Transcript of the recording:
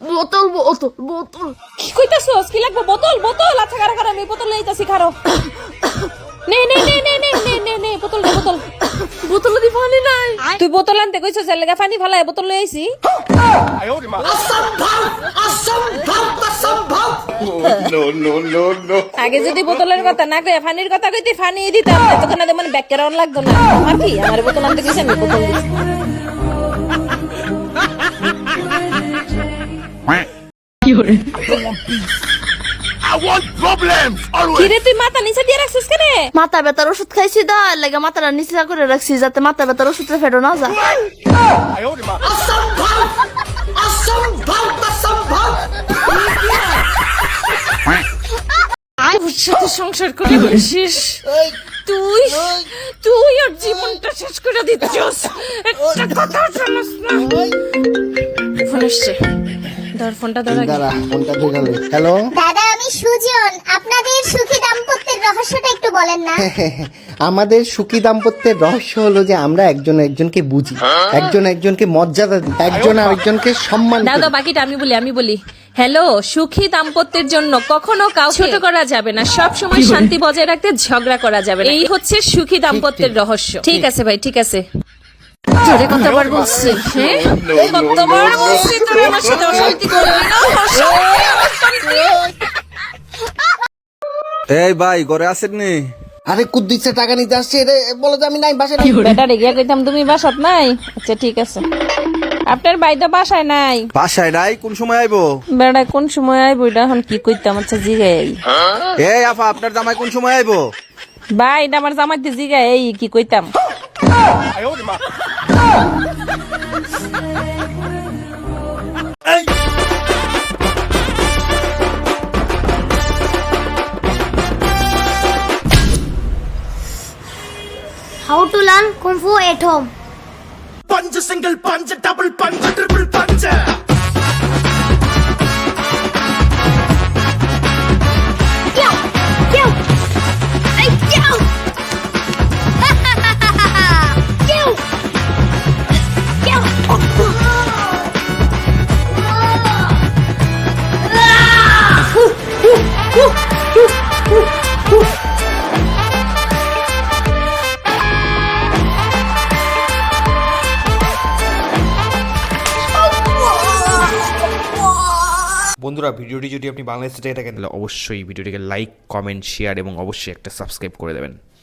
বোতল বোতল বোতল কি কইতাছস? কি লাগবে? বোতল বোতল। আচ্ছা কারো কারো আমি বোতল লইতাছি, খারো। নে নে নে নে নে নে নে নে বোতল দে, বোতল। বোতল দি পানি নাই। তুই বোতল আনতে কইছস, এর লাগা পানি ফেলায় বোতল লই আইছি। আগে যদি বোতলের কথা না কই পানির কথা কইতে পানি দিতাম, তখন না মানে ব্যাকগ্রাউন্ড লাগতো না। আমার কি আমার বোতল আনতে কইছে, আমি বোতল দিছি। কিরে তুই মাথা নিচে দিয়ে রাখছিস কেন? মাথা ব্যথার ওষুধ খাইছি দা, এর লাগা মাথাটা নিচে করে রাখছি যাতে মাথা ব্যথার ওষুধটা ফেটো না যায়। তোর সাথে সংসার করে বসিস তুই তুই আর জীবনটা শেষ করে দিচ্ছিস। একটা কথা শুনস না। ফোন আসছে, ধর ফোনটা ধর আগে। দাঁড়া, ফোনটা ধরে গেল। হ্যালো দাদা, আমি সুজন। আপনাদের সুখী দাম্পত্যের রহস্যটা একটু বলেন না। আমাদের সুখী দাম্পত্যের রহস্য হলো যে আমরা একজন একজনকে বুঝি, একজন একজনকে মর্যাদা দিই, একজন আরেকজনকে সম্মান করি। দাদা বাকিটা আমি বলি। হ্যালো, সুখী দাম্পত্যের জন্য কখনো কাউকে ছোট করা যাবে না, সব সময় শান্তি বজায় রাখতে ঝগড়া করা যাবে না। এই হচ্ছে সুখী দাম্পত্যের রহস্য। ঠিক আছে ভাই, ঠিক আছে। তোরে কতবার বলছি, হ্যাঁ কতবার বলছি তোরে আমার সাথে অশান্তি করবি না, অশান্তি। এই ভাই ঘরে আছেন নি? আরে কুদ্দিসে টাকা নিতে আসছে রে, বলো যে আমি নাই, বাসায় নাই। বেটারে গিয়া কইতাম তুমি বাসাত নাই। আচ্ছা ঠিক আছে, আপনার ভাই তো বাসায় নাই। বাসায় নাই? কোন সময় আইবো? বেটা কোন সময় আইবো এটা এখন কি কইতাম? আচ্ছা জিগাই। এই আফা, আপনার জামাই কোন সময় আইবো? ভাই এটা আমার জামাইতে জিগাই, এই কি কইতাম? How to learn Kung Fu at home? Punch, single punch, double punch, triple punch. Kill! Kill! Ay, kill! Kill! Kill! বন্ধুরা, ভিডিওটি যদি আপনি বাংলাদেশ থেকে থাকেন তাহলে অবশ্যই ভিডিওটিকে লাইক, কমেন্ট, শেয়ার এবং অবশ্যই একটা সাবস্ক্রাইব করে দেবেন।